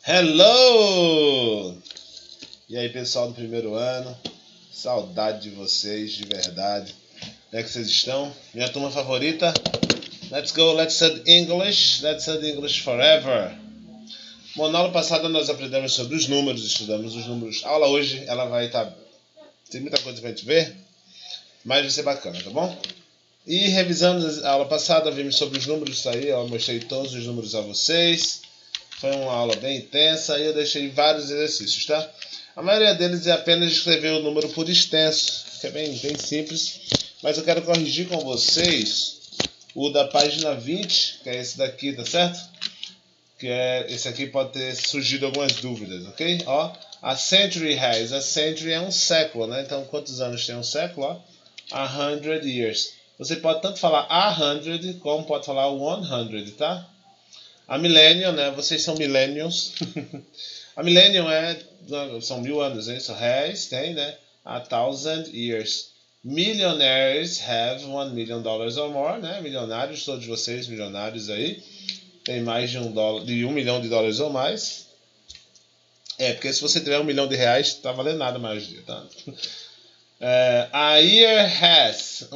Hello! E aí, pessoal do primeiro ano, saudade de vocês, de verdade. Como é que vocês estão? Minha turma favorita? Let's go, let's study English forever. Bom, na aula passada nós aprendemos sobre os números, estudamos os números. A aula hoje, ela vai estar... Tem muita coisa pra gente ver, mas vai ser bacana, tá bom? E revisando a aula passada, vimos sobre os números aí, eu mostrei todos os números a vocês. Foi uma aula bem intensa e eu deixei vários exercícios, tá? A maioria deles é apenas escrever o número por extenso, que é bem simples. Mas eu quero corrigir com vocês o da página 20, que é esse daqui, tá certo? Que é esse aqui, pode ter surgido algumas dúvidas, ok? Ó, a century é um século, né? Então, quantos anos tem um século? Ó, 100 years. Você pode tanto falar 100 como pode falar 100, tá? A millennium, né? Vocês são millennials. A millennium são 1000 anos, né? Isso has, tem, né? 1000 years. Millionaires have $1 million or more, né? Milionários, todos vocês milionários aí. Tem mais de $1 milhão ou mais. Porque se você tiver $1 milhão, tá valendo nada mais dia, tá? A year has.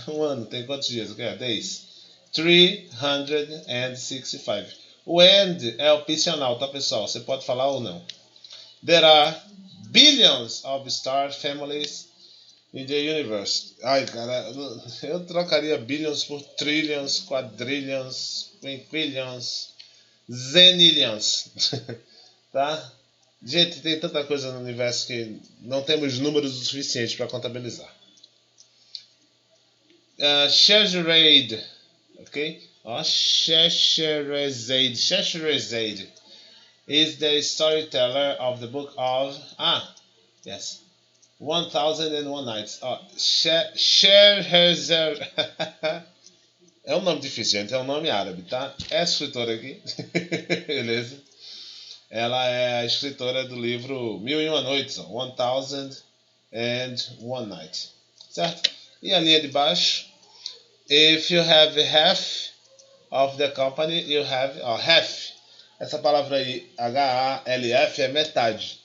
Um ano tem quantos dias? Okay, days. 365. O and é opcional, tá, pessoal? Você pode falar ou não. There are billions of star families in the universe. Ai, cara, eu trocaria billions por trillions, quadrillions, quinquillions, zenillions. Tá? Gente, tem tanta coisa no universo que não temos números o suficiente para contabilizar. Scheherazade. Okay? Scheherazade is the storyteller of the book of 1001 Nights. Scheherazade. É um nome difícil, gente. É um nome árabe, tá? É a escritora aqui. Beleza? Ela é a escritora do livro 1001 Noites. 1001 Nights. Certo? E a linha de baixo. If you have half of the company, you have half. Essa palavra aí, HALF, é metade.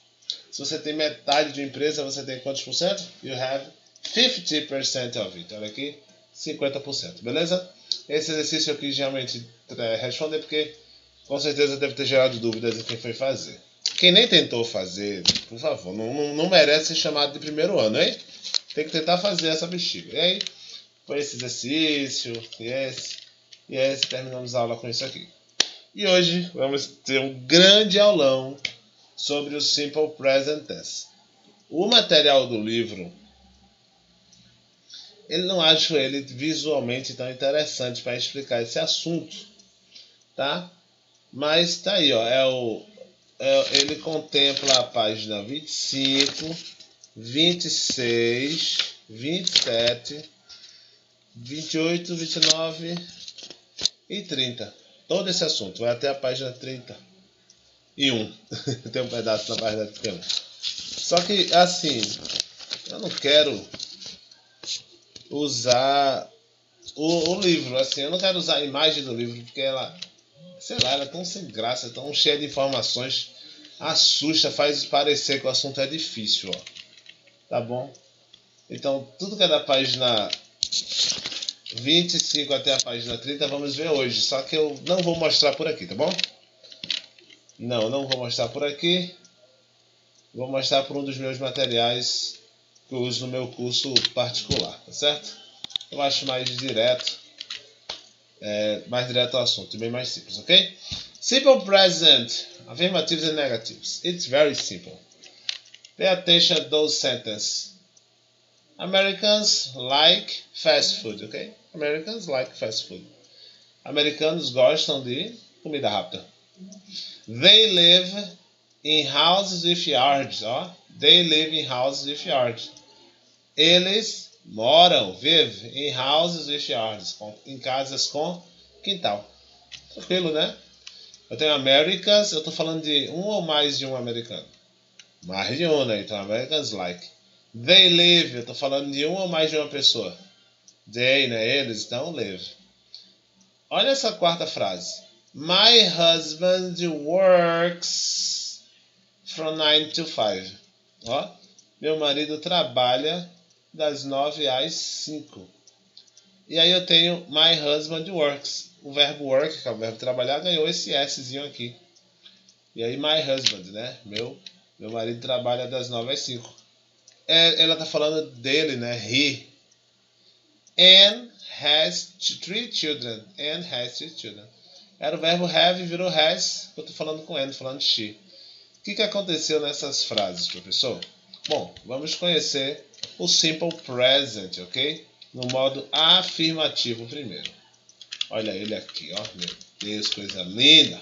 Se você tem metade de empresa, você tem quantos por cento? You have 50% of it. Olha aqui, 50%. Beleza? Esse exercício eu quis realmente responder porque com certeza deve ter gerado dúvidas em quem foi fazer. Quem nem tentou fazer, por favor, não merece ser chamado de primeiro ano, hein? Tem que tentar fazer essa bexiga. E aí? Foi esse exercício, e esse, terminamos a aula com isso aqui. E hoje vamos ter um grande aulão sobre o Simple Present Tense. O material do livro, ele não acho ele visualmente tão interessante para explicar esse assunto, tá? Mas tá aí, ó, ele contempla a página 25, 26, 27... 28, 29 e 30. Todo esse assunto vai até a página 31. Tem um pedaço na página 31. Só que, assim, eu não quero usar o livro, assim, eu não quero usar a imagem do livro, porque ela, sei lá, ela é tão sem graça, tão cheia de informações, assusta, faz parecer que o assunto é difícil, ó. Tá bom? Então, tudo que é da página 25 até a página 30 vamos ver hoje, só que eu não vou mostrar por aqui, tá bom? Não vou mostrar por aqui. Vou mostrar por um dos meus materiais que eu uso no meu curso particular, tá certo? Eu acho mais direto ao assunto, e bem mais simples, ok? Simple present, affirmatives and negatives. It's very simple. Pay attention to those sentences. Americans like fast food, ok? Americans like fast food. Americanos gostam de comida rápida. They live in houses with yards, ó. They live in houses with yards. Eles vivem em houses with yards, em casas com quintal. Tranquilo, né? Eu tenho Americans, eu estou falando de um ou mais de um americano. Mais de um, né? Então, Americans like. They live, eu estou falando de um ou mais de uma pessoa. They, né? Eles, então live. Olha essa quarta frase. My husband works from 9 to 5. Ó, meu marido trabalha das 9 às 5. E aí eu tenho my husband works. O verbo work, que é o verbo trabalhar, ganhou esse Szinho aqui. E aí my husband, né? Meu marido trabalha das 9 às 5. Ela tá falando dele, né? He. And has 3 children. And has 3 children. Era o verbo have, virou has. Eu tô falando com ele, falando de she. O que aconteceu nessas frases, professor? Bom, vamos conhecer o simple present, ok? No modo afirmativo primeiro. Olha ele aqui, ó. Meu Deus, coisa linda.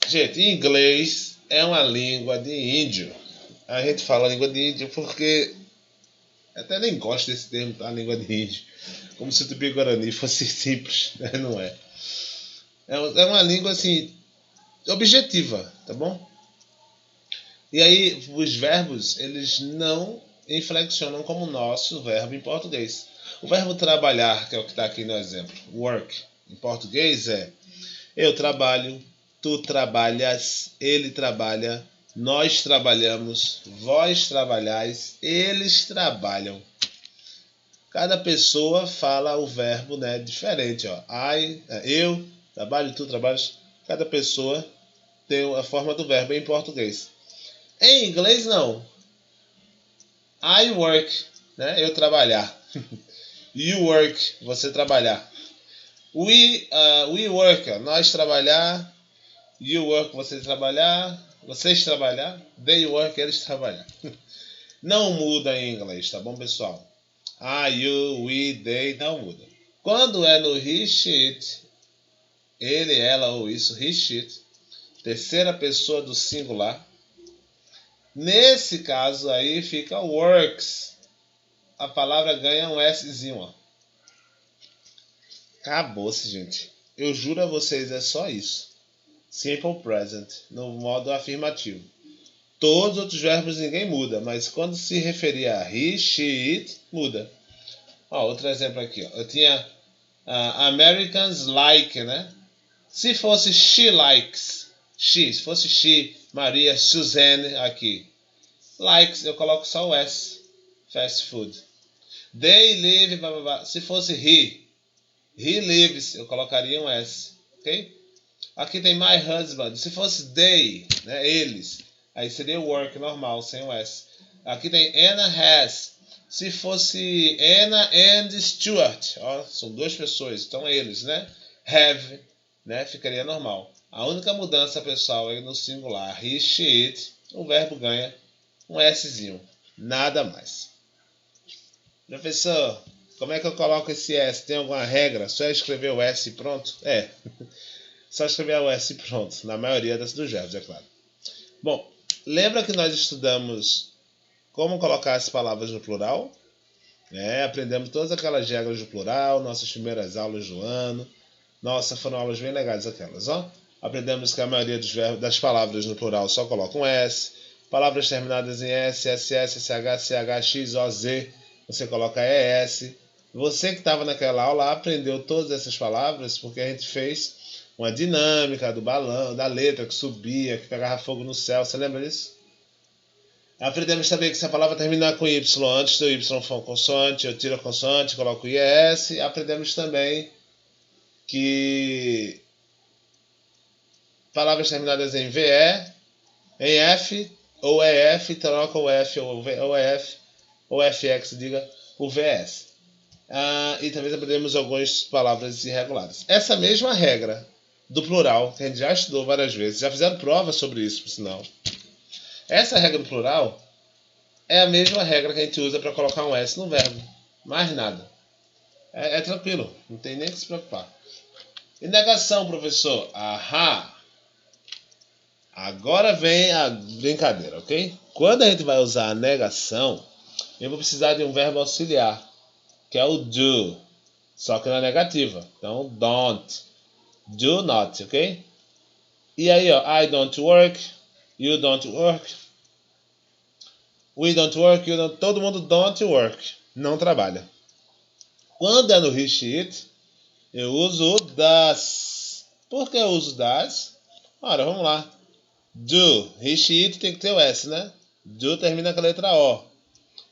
Gente, inglês é uma língua de índio. A gente fala língua de índio porque até nem gosto desse termo, tá? Língua de índio. Como se o Tupi-Guarani fosse simples, né? Não é. É uma língua assim objetiva, tá bom? E aí os verbos, eles não inflexionam como o nosso verbo em português. O verbo trabalhar, que é o que está aqui no exemplo, work, em português é eu trabalho, tu trabalhas, ele trabalha, nós trabalhamos, vós trabalhais, eles trabalham. Cada pessoa fala o verbo, né, diferente, ó. Eu trabalho, tu trabalhas. Cada pessoa tem a forma do verbo em português. Em inglês, não. I work, né? Eu trabalhar. You work, você trabalhar. We work, nós trabalhar. You work, você trabalhar. Vocês trabalhar. They work, eles trabalhar. Não muda em inglês, tá bom, pessoal? You, we, they, não muda. Quando é no he, she, ele, ela ou isso, he, she, terceira pessoa do singular. Nesse caso aí fica works. A palavra ganha um Szinho, ó. Acabou-se, gente. Eu juro a vocês, é só isso. Simple present, no modo afirmativo. Todos os outros verbos ninguém muda, mas quando se referir a he, she, it, muda. Ó, outro exemplo aqui, ó. Eu tinha Americans like, né? Se fosse she likes, se fosse she, Maria, Suzanne aqui. Likes, eu coloco só o S. Fast food. They live, blá, blá, blá. Se fosse he lives, eu colocaria um S. Ok? Aqui tem my husband. Se fosse they, né, eles, aí seria work normal, sem o S. Aqui tem Anna has. Se fosse Anna and Stuart, ó, são duas pessoas, então eles, né? Have, né? Ficaria normal. A única mudança, pessoal, é no singular. He, she, it, o verbo ganha um Szinho. Nada mais. Professor, como é que eu coloco esse S? Tem alguma regra? Só escrever o S e pronto? É. Só escrever o S e pronto. Na maioria dos verbos, é claro. Bom, lembra que nós estudamos como colocar as palavras no plural? Aprendemos todas aquelas regras do plural, nossas primeiras aulas do ano. Nossa, foram aulas bem legais aquelas, ó. Aprendemos que a maioria das palavras no plural só coloca um S. Palavras terminadas em S, SS, SH, CH, X, O, Z, você coloca ES. Você que estava naquela aula aprendeu todas essas palavras porque a gente fez uma dinâmica do balão, da letra que subia, que pegava fogo no céu. Você lembra disso? Aprendemos também que se a palavra terminar com Y, antes do Y for consoante, eu tiro a consoante, coloco IES. Aprendemos também que palavras terminadas em VE, em F ou EF, troca o F ou EF, ou FX, diga, o VS. E também aprendemos algumas palavras irregulares. Essa mesma regra do plural, que a gente já estudou várias vezes, já fizeram prova sobre isso, por sinal. Essa regra do plural é a mesma regra que a gente usa para colocar um S no verbo. Mais nada. É tranquilo, não tem nem que se preocupar. E negação, professor? Ahá! Agora vem a brincadeira, ok? Quando a gente vai usar a negação, eu vou precisar de um verbo auxiliar, que é o do, só que na negativa. Então, don't, do not, ok? E aí, ó, I don't work, you don't work, we don't work, you don't, todo mundo don't work, não trabalha. Quando é no he, she, it, eu uso o does. Por que eu uso does? Ora, vamos lá. Do, he, she, it tem que ter o S, né? Do termina com a letra O.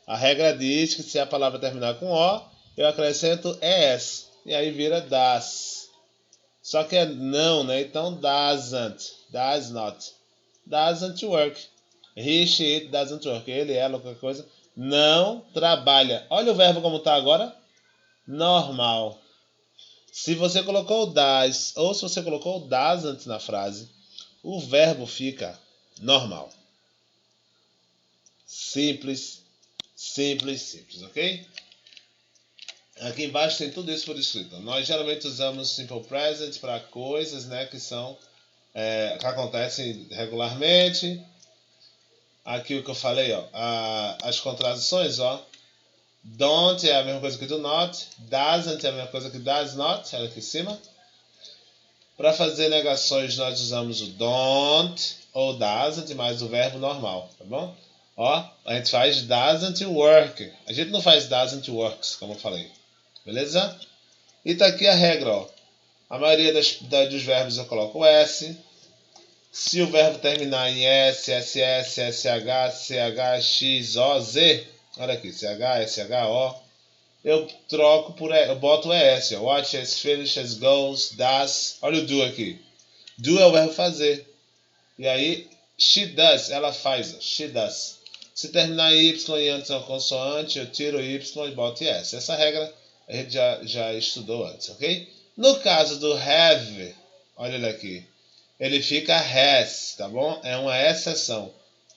A regra diz que se a palavra terminar com O, eu acrescento ES. E aí vira does. Só que é não, né? Então doesn't, does not. Doesn't work. He, she, it doesn't work. Ele, ela, qualquer coisa. Não trabalha. Olha o verbo como está agora. Normal. Se você colocou o does ou se você colocou o doesn't na frase, o verbo fica normal. Simples, simples, simples, ok? Aqui embaixo tem tudo isso por escrito. Nós geralmente usamos simple present para coisas, né, que são que acontecem regularmente. Aqui o que eu falei, ó, as contradições, ó. Don't é a mesma coisa que do not. Doesn't é a mesma coisa que does not. Olha aqui em cima. Para fazer negações nós usamos o don't ou doesn't mais o verbo normal, tá bom? Ó, a gente faz doesn't work. A gente não faz doesn't works, como eu falei. Beleza? E tá aqui a regra, ó. A maioria dos verbos eu coloco o S. Se o verbo terminar em S, SS, SH, CH, X, O, Z, olha aqui, CH, SH, O, eu troco por, eu boto o ES, ó. Watches, finishes, goes, does. Olha o do aqui. Do é o verbo fazer. E aí, she does, ela faz, ó. She does. Se terminar em Y e antes uma consoante, eu tiro o Y e boto ES. Essa regra a gente já estudou antes, ok? No caso do have, olha ele aqui. Ele fica has, tá bom? É uma exceção.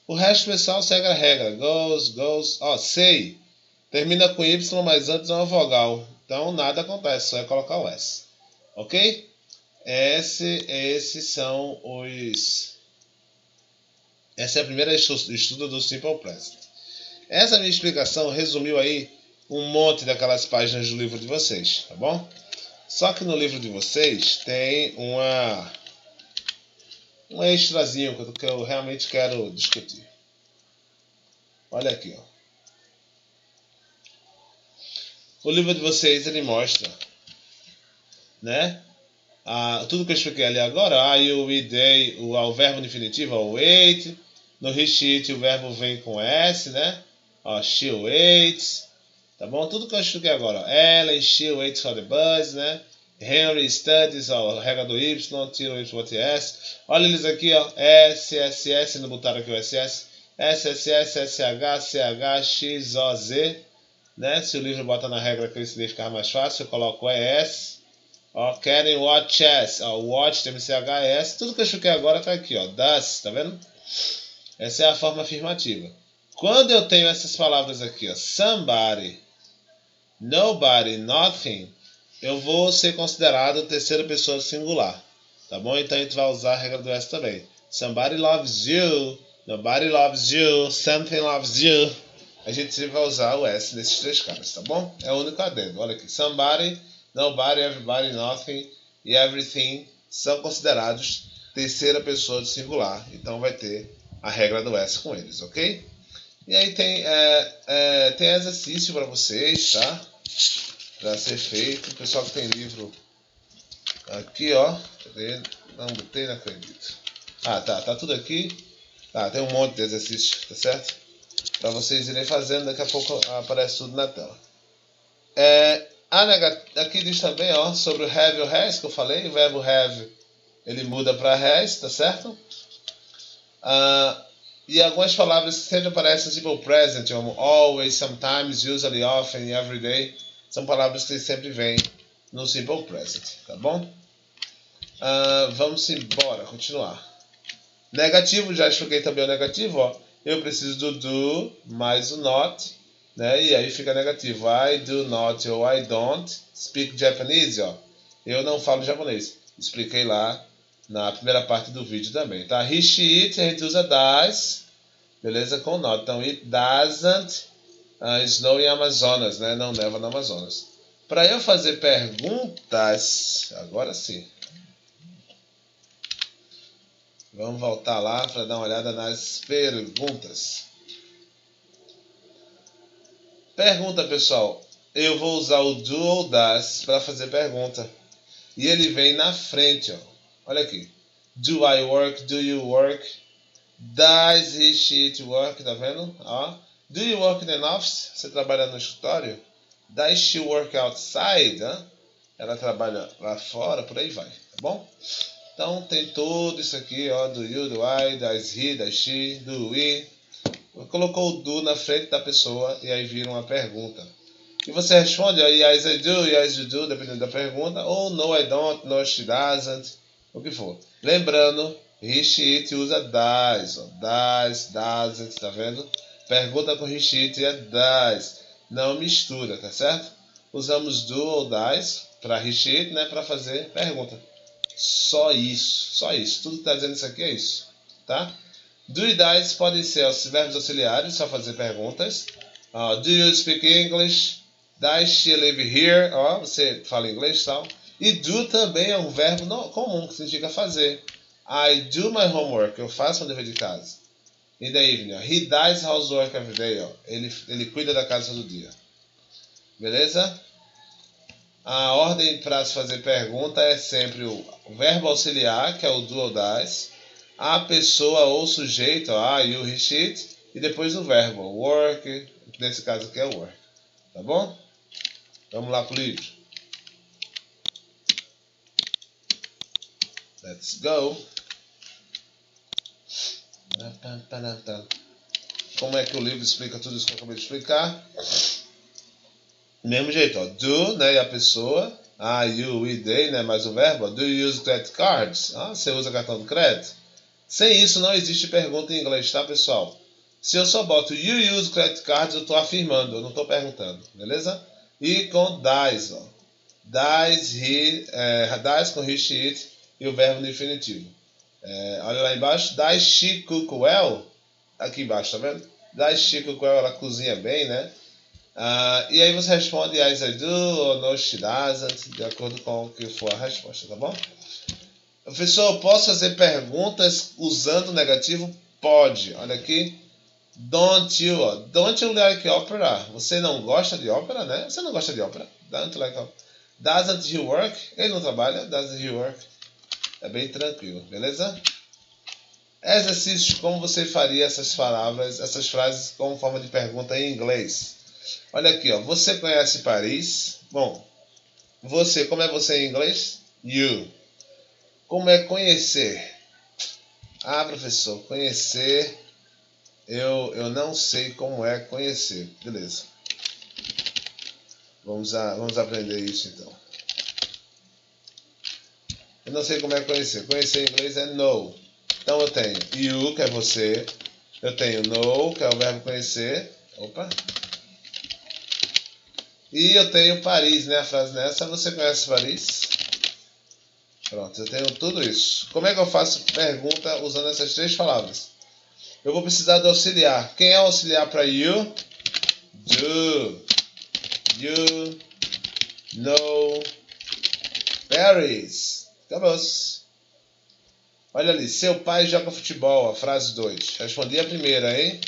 O resto, pessoal, segue a regra. Goes. Ó, say. Termina com Y, mas antes é uma vogal. Então, nada acontece, só é colocar o S. Ok? Esses são os... Essa é a primeira estudo do Simple Present. Essa minha explicação resumiu aí um monte daquelas páginas do livro de vocês, tá bom? Só que no livro de vocês tem um extrazinho que eu realmente quero discutir. Olha aqui, ó. O livro de vocês, ele mostra, né? Tudo que eu expliquei ali agora, you, we, they, o verbo no infinitivo, o wait. No he, she, it, o verbo vem com S, né? Ó, she waits. Tá bom? Tudo que eu expliquei agora. Ellen, she waits for the bus, né? Henry studies, ó, regra do Y, tira o Y, bota S. Olha eles aqui, ó. S, S, S, não botaram aqui o S, S. S, S, S, S, H, C, H, X, O, Z. Né? Se o livro bota na regra que isso ficar mais fácil, eu coloco ES. Ó, querem watch S. Ó, watch tem CHS. Tudo que eu expliquei agora tá aqui, ó. Does, tá vendo? Essa é a forma afirmativa. Quando eu tenho essas palavras aqui, ó, somebody, nobody, nothing, eu vou ser considerado terceira pessoa singular. Tá bom? Então a gente vai usar a regra do S também. Somebody loves you, nobody loves you, something loves you. A gente vai usar o S nesses três caras, tá bom? É o único adendo. Olha aqui. Somebody, nobody, everybody, nothing e everything são considerados terceira pessoa do singular. Então vai ter a regra do S com eles, ok? E aí tem exercício para vocês, tá? Para ser feito. O pessoal que tem livro aqui, ó. Cadê? Não botei, não acredito. Tá tudo aqui. Tá, tem um monte de exercícios, tá certo? Para vocês irem fazendo, daqui a pouco aparece tudo na tela. Aqui diz também, ó, sobre o have e o has, que eu falei. O verbo have, ele muda para has, tá certo? E algumas palavras que sempre aparecem no simple present, como always, sometimes, usually, often, every day, são palavras que sempre vêm no simple present, tá bom? Vamos embora, continuar. Negativo, já expliquei também o negativo, ó. Eu preciso do mais o not, né? E aí fica negativo. I do not ou I don't speak Japanese, ó. Eu não falo japonês. Expliquei lá na primeira parte do vídeo também, tá? He, she, it, a gente usa does, beleza? Com not. Então, it doesn't snow em Amazonas, né? Não neva no Amazonas. Para eu fazer perguntas, agora sim. Vamos voltar lá para dar uma olhada nas perguntas. Pergunta, pessoal. Eu vou usar o do ou das para fazer pergunta. E ele vem na frente, ó. Olha aqui. Do I work? Do you work? Does he, she, it work? Tá vendo? Ó. Do you work in an office? Você trabalha no escritório? Does she work outside? Ela trabalha lá fora, por aí vai, tá bom? Então tem tudo isso aqui, ó. Do you, do I, does he, does she, do we. Colocou o do na frente da pessoa e aí vira uma pergunta. E você responde, ó, yes I do, yes you do, dependendo da pergunta, ou no I don't, no she doesn't, o que for. Lembrando, he, she, it usa does, ó, does, doesn't, tá vendo? Pergunta com he, she, it é does, não mistura, tá certo? Usamos do ou does para he, she, it, né, para fazer pergunta. Só isso. Tudo que está dizendo isso aqui é isso, tá? Do e does podem ser os verbos auxiliares, só fazer perguntas. Do you speak English? Does she live here? Você fala inglês e tal. E do também é um verbo comum, que significa fazer. I do my homework. Eu faço meu dever de casa. In the evening. He does housework every day. Ele cuida da casa todo dia. Beleza? A ordem para se fazer pergunta é sempre o verbo auxiliar, que é o do ou das, a pessoa ou sujeito, you, he, she, it, e depois o verbo, work, nesse caso aqui é work. Tá bom? Vamos lá pro livro. Let's go. Como é que o livro explica tudo isso que eu acabei de explicar? Mesmo jeito, ó. Do, né, e a pessoa. You, we, they, né, mais o verbo. Do you use credit cards? Você usa cartão de crédito? Sem isso não existe pergunta em inglês, tá, pessoal? Se eu só boto you use credit cards, eu estou afirmando, eu não estou perguntando, beleza? E com does, ó. Does com he, she, it e o verbo no infinitivo. Olha lá embaixo. Does she cook well? Aqui embaixo, tá vendo? Does she cook well? Ela cozinha bem, né? E aí você responde yes I do ou no she doesn't, de acordo com o que for a resposta, tá bom? Professor, posso fazer perguntas usando o negativo? Pode. Olha aqui. Don't you like opera? Você não gosta de ópera, né? Você não gosta de ópera? Don't like opera. Doesn't he work? Ele não trabalha? Doesn't he work? É bem tranquilo, beleza? Exercícios, como você faria essas palavras, essas frases como forma de pergunta em inglês. Olha aqui, ó. Você conhece Paris? Bom, você, como é você em inglês? You. Como é conhecer? Professor, conhecer, eu não sei como é conhecer. Beleza. Vamos aprender isso então. Eu não sei como é conhecer. Conhecer em inglês é know. Então eu tenho you, que é você. Eu tenho know, que é o verbo conhecer. Opa. E eu tenho Paris, né? A frase nessa. Você conhece Paris? Pronto, eu tenho tudo isso. Como é que eu faço pergunta usando essas três palavras? Eu vou precisar do auxiliar. Quem é o auxiliar para you? Do. You know Paris. Acabou-se. Olha ali. Seu pai joga futebol. A frase 2. Respondi a primeira, hein?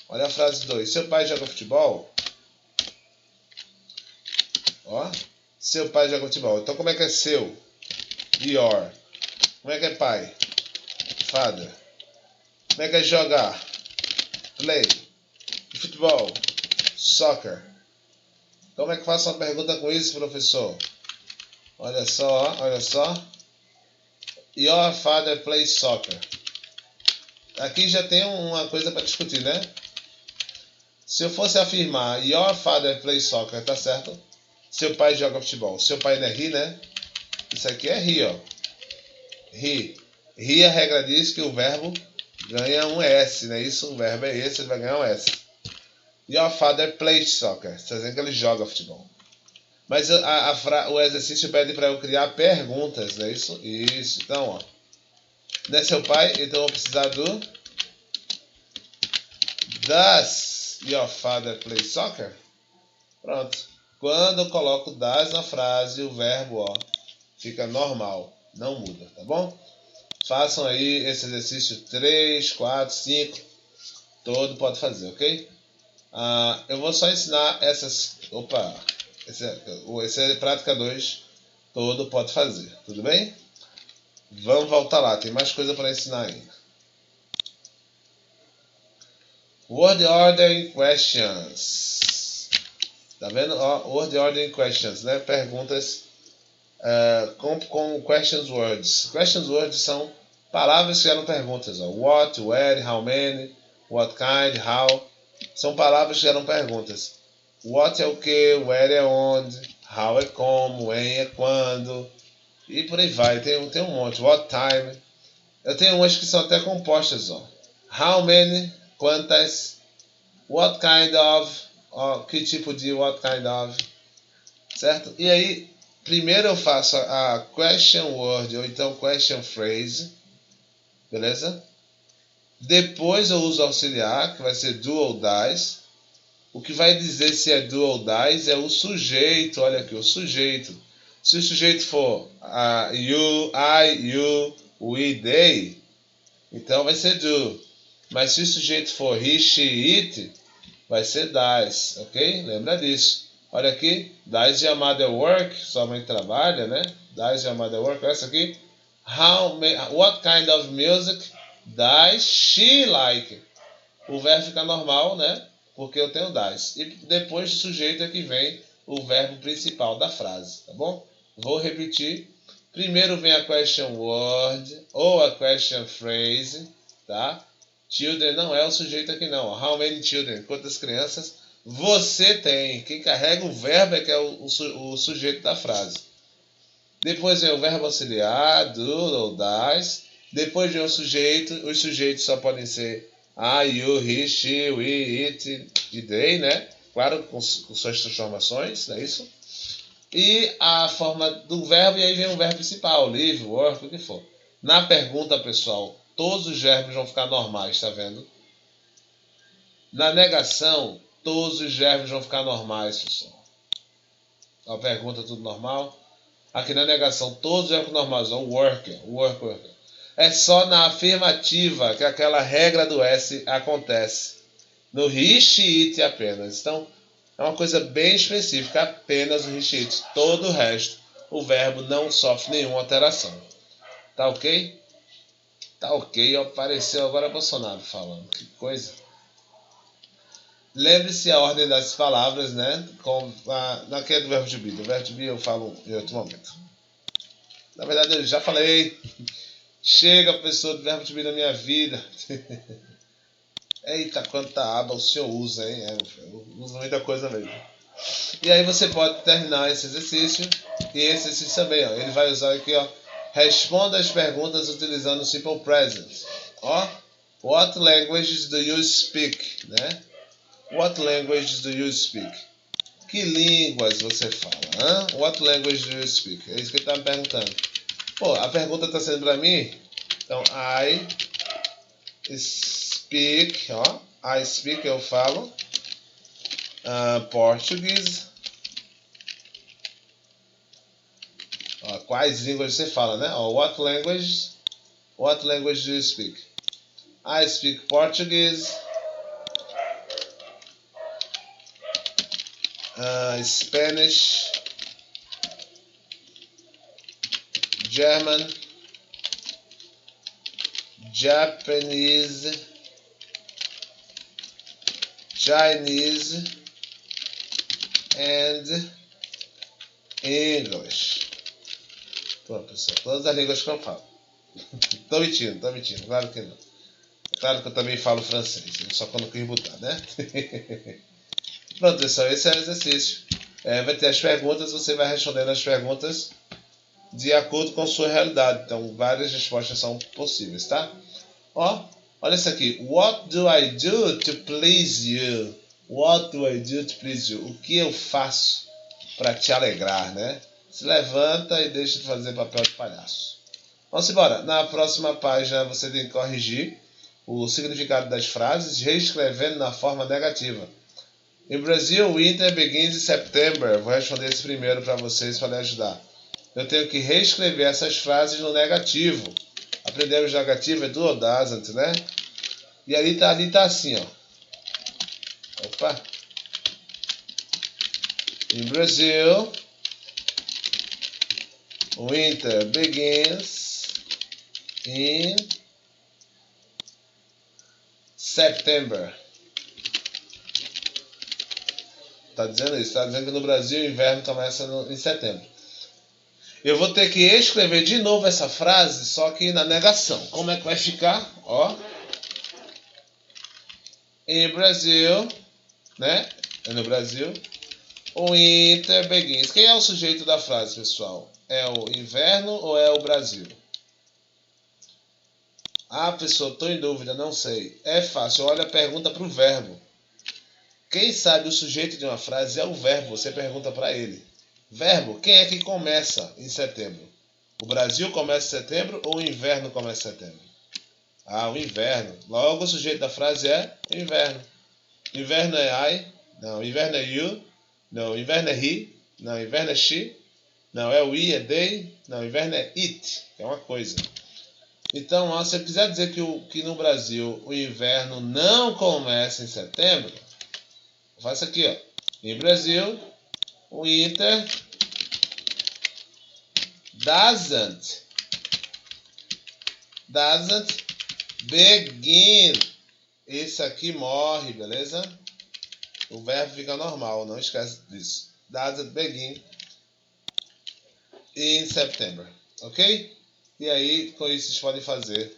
Olha a frase 2. Seu pai joga futebol? Seu pai joga futebol. Então como é que é seu? Your. Como é que é pai? Father. Como é que é jogar? Play. Futebol. Soccer. Como é que faço uma pergunta com isso, professor? Olha só, olha só. Your father plays soccer. Aqui já tem uma coisa para discutir, né? Se eu fosse afirmar Your father plays soccer, tá certo? Seu pai joga futebol. Seu pai não é he, né? Isso aqui é he, ó. He. He, a regra diz que o verbo ganha um S, né? Isso, o verbo é esse, ele vai ganhar um S. Your father plays soccer. Está dizendo que ele joga futebol. Mas o exercício pede para eu criar perguntas, não é isso? Isso. Então, ó. Não é seu pai? Então eu vou precisar do... Does your father play soccer? Pronto. Quando eu coloco does na frase, o verbo, ó, fica normal. Não muda, tá bom? Façam aí esse exercício 3, 4, 5. Todo pode fazer, ok? Eu vou só ensinar essas... Opa! Esse é prática 2. Todo pode fazer, tudo bem? Vamos voltar lá, tem mais coisa para ensinar ainda. Word Order Questions. Tá vendo? Word Order Questions, né? Perguntas com questions words. Questions words são palavras que geram perguntas. What, where, how many, what kind, how. São palavras que geram perguntas. What é o que, where é onde, how é como, when é quando. E por aí vai. Tem um monte. What time. Eu tenho umas que são até compostas. How many, quantas. What kind of, que tipo de what kind of. Certo? E aí, primeiro eu faço a question word ou então question phrase, beleza? Depois eu uso auxiliar, que vai ser do ou das. O que vai dizer se é do ou das é o sujeito, olha aqui, o sujeito. Se o sujeito for you, I, you, we, they, então vai ser do. Mas se o sujeito for he, she, it, vai ser das, ok? Lembra disso. Olha aqui, does your mother work? Sua mãe trabalha, né? Does your mother work? Essa aqui. What kind of music does she like? O verbo fica normal, né? Porque eu tenho does. E depois do sujeito é que vem o verbo principal da frase, tá bom? Vou repetir. Primeiro vem a question word ou a question phrase, tá? Children não é o sujeito aqui não. How many children? Quantas crianças você tem? Quem carrega o verbo é que é o sujeito da frase. Depois vem o verbo auxiliar, do ou das. Depois vem o sujeito. Os sujeitos só podem ser I, you, he, she, we, it e they, né? Claro, com suas transformações, não é isso? E a forma do verbo, e aí vem o verbo principal, live, work, o que for. Na pergunta, pessoal, todos os verbos vão ficar normais, tá vendo? Na negação, todos os verbos vão ficar normais, pessoal. A pergunta, tudo normal. Aqui na negação, todos os verbos normais. Worker. É só na afirmativa que aquela regra do S acontece. No he, she, it apenas. Então, é uma coisa bem específica, apenas o he, she, it. Todo o resto, o verbo não sofre nenhuma alteração. Tá ok? Tá ok, apareceu agora Bolsonaro falando. Que coisa. Lembre-se a ordem das palavras, né? Naquele é do verbo to be. Do verbo to be eu falo em outro momento. Na verdade, eu já falei. Chega, pessoa do verbo to be na minha vida. Eita, quanta aba o senhor usa, hein? Eu uso muita coisa mesmo. E aí você pode terminar esse exercício. E esse exercício também, ó. Ele vai usar aqui, ó. Responda as perguntas utilizando o simple present. Ó. What languages do you speak? Né? What languages do you speak? Que línguas você fala? Hein? What language do you speak? É isso que ele está me perguntando. Pô, a pergunta está sendo para mim. Então, I speak, ó. I speak, eu falo. Português. Ó, quais línguas você fala, né? Ó, what language do you speak? I speak Portuguese. Spanish, German, Japanese, Chinese, and English. Pronto, pessoal, todas as línguas que eu falo. Tô mentindo, claro que não. Claro que eu também falo francês, só quando eu quis botar, né? Pronto, pessoal, esse é o exercício. Vai ter as perguntas, você vai respondendo as perguntas de acordo com a sua realidade. Então, várias respostas são possíveis, tá? Ó, olha isso aqui. What do I do to please you? What do I do to please you? O que eu faço para te alegrar, né? Se levanta e deixa de fazer papel de palhaço. Vamos embora. Na próxima página você tem que corrigir o significado das frases, reescrevendo na forma negativa. In Brazil, winter begins in September. Vou responder esse primeiro para vocês para lhe ajudar. Eu tenho que reescrever essas frases no negativo. Aprendemos negativo, é do ou doesn't, né? E ali tá assim, ó. Opa. In Brazil, winter begins In September. Tá dizendo isso, tá dizendo que no Brasil o inverno começa em setembro. Eu vou ter que escrever de novo essa frase, só que na negação. Como é que vai ficar? Ó. Em Brasil, né? No Brasil, o winter begins. Quem é o sujeito da frase, pessoal? É o inverno ou é o Brasil? Ah, pessoal, estou em dúvida, não sei. É fácil, olha a pergunta para o verbo. Quem sabe o sujeito de uma frase é o verbo, você pergunta para ele. Verbo, quem é que começa em setembro? O Brasil começa em setembro ou o inverno começa em setembro? Ah, o inverno. Logo o sujeito da frase é o inverno. Inverno é I. Não, inverno é you. Não, inverno é he. Não, inverno é she. Não, é we, é they. Não, inverno é it, que é uma coisa. Então, se você quiser dizer que no Brasil o inverno não começa em setembro, faça aqui, ó. Em Brasil, o winter doesn't begin. Esse aqui morre, beleza? O verbo fica normal, não esquece disso. Doesn't begin in September, ok? E aí, com isso, vocês podem fazer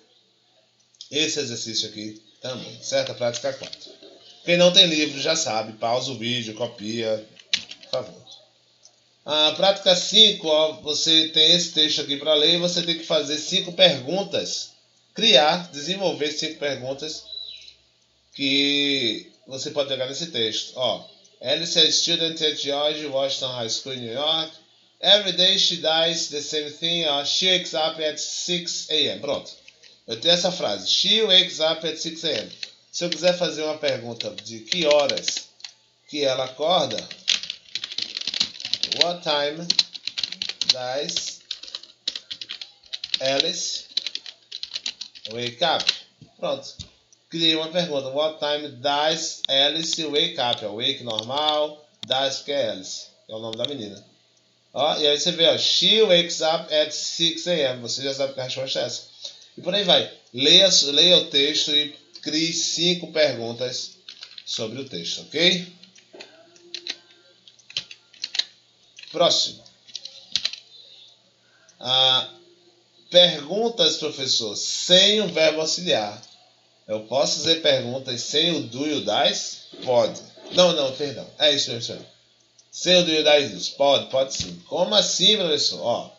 esse exercício aqui também, certo? A prática 4. Quem não tem livro já sabe, pausa o vídeo, copia, por favor. A prática 5, ó, você tem esse texto aqui para ler e você tem que fazer 5 perguntas. Desenvolver 5 perguntas que você pode pegar nesse texto. Ó, Alice is a student at George Washington High School in New York. Every day she does the same thing. She wakes up at 6 a.m. Pronto. Eu tenho essa frase. She wakes up at 6 a.m. Se eu quiser fazer uma pergunta de que horas que ela acorda, what time does Alice wake up? Pronto. Criei uma pergunta. What time does Alice wake up? É o wake normal. Does que é Alice. É o nome da menina. Ó, e aí você vê, ó, she wakes up at 6 a.m. Você já sabe que a resposta é essa. E por aí vai. Leia o texto e crie 5 perguntas sobre o texto, ok? Próximo. Perguntas, professor, sem o verbo auxiliar. Eu posso fazer perguntas sem o do e o das? Pode. Não, perdão. É isso mesmo. Sem o do e o das, pode sim. Como assim, professor? Ó,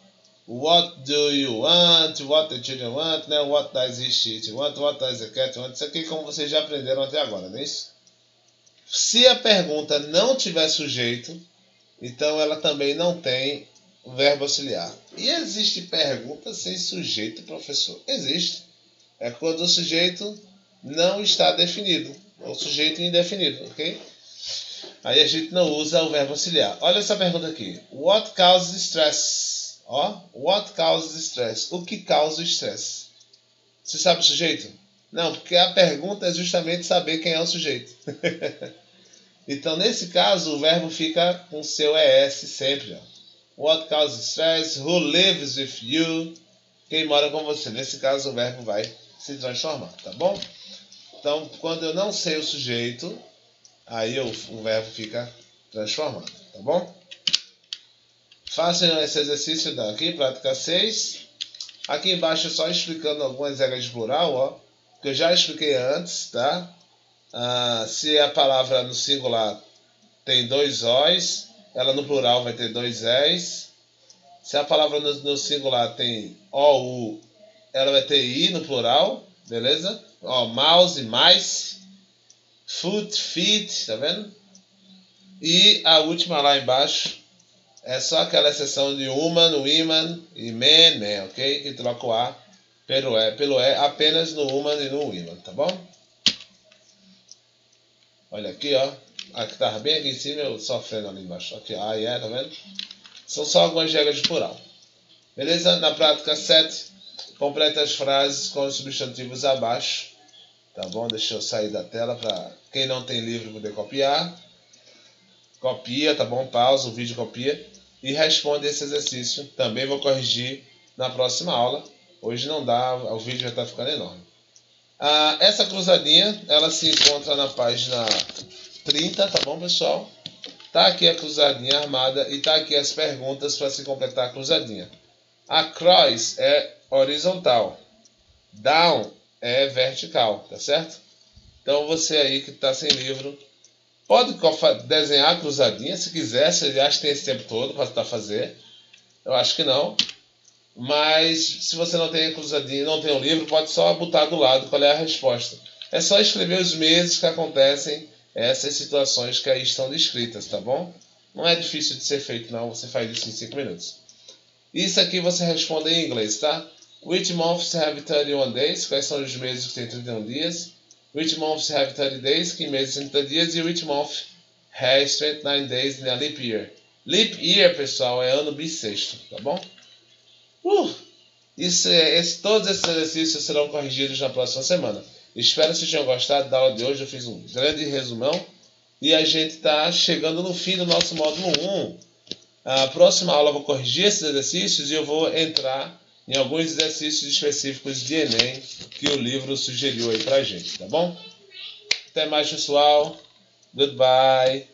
what do you want? What the children want? Né? What does he want? What does the cat want? Isso aqui como vocês já aprenderam até agora, não é isso? Se a pergunta não tiver sujeito, então ela também não tem o verbo auxiliar. E existe pergunta sem sujeito, professor? Existe. É quando o sujeito não está definido. Ou sujeito indefinido, ok? Aí a gente não usa o verbo auxiliar. Olha essa pergunta aqui. What causes stress? Ó, what causes stress? O que causa o stress? Você sabe o sujeito? Não, porque a pergunta é justamente saber quem é o sujeito. Então, nesse caso, o verbo fica com seu ES sempre. Ó. What causes stress? Who lives with you? Quem mora com você? Nesse caso, o verbo vai se transformar, tá bom? Então, quando eu não sei o sujeito, aí o verbo fica transformado, tá bom? Façam esse exercício daqui, prática 6. Aqui embaixo é só explicando algumas regras de plural, ó, que eu já expliquei antes, tá? Se a palavra no singular tem 2 Os, ela no plural vai ter 2 Es. Se a palavra no singular tem OU, ela vai ter I no plural, beleza? Ó, mouse, mice, foot, feet, tá vendo? E a última lá embaixo é só aquela exceção de human, women e man, ok? Que troca o A pelo E apenas no human e no women, tá bom? Olha aqui, ó. Aqui tava bem aqui em cima, eu sofrendo ali embaixo. Aqui, tá vendo? São só algumas regras de plural. Beleza? Na prática 7, complete as frases com os substantivos abaixo. Tá bom? Deixa eu sair da tela para quem não tem livro poder copiar. Copia, tá bom? Pausa o vídeo, copia. E responde esse exercício. Também vou corrigir na próxima aula. Hoje não dá, o vídeo já está ficando enorme. Essa cruzadinha, ela se encontra na página 30, tá bom, pessoal? Tá aqui a cruzadinha armada e tá aqui as perguntas para se completar a cruzadinha. Across é horizontal, down é vertical, tá certo? Então você aí que está sem livro, pode desenhar a cruzadinha se quiser, se acha que tem esse tempo todo para fazer. Eu acho que não. Mas se você não tem a cruzadinha, não tem um livro, pode só botar do lado qual é a resposta. É só escrever os meses que acontecem essas situações que aí estão descritas, tá bom? Não é difícil de ser feito não, você faz isso em 5 minutos. Isso aqui você responde em inglês, tá? Which months have 31 days? Quais são os meses que têm 31 dias? Which months have 30 days? Que meses têm 30 dias? E which month has 29 days in a leap year? Leap year, pessoal, é ano bissexto, tá bom? Todos esses exercícios serão corrigidos na próxima semana. Espero que vocês tenham gostado da aula de hoje. Eu fiz um grande resumão. E a gente está chegando no fim do nosso módulo 1. A próxima aula eu vou corrigir esses exercícios e eu vou entrar em alguns exercícios específicos de Enem que o livro sugeriu aí pra gente, tá bom? Até mais, pessoal. Goodbye.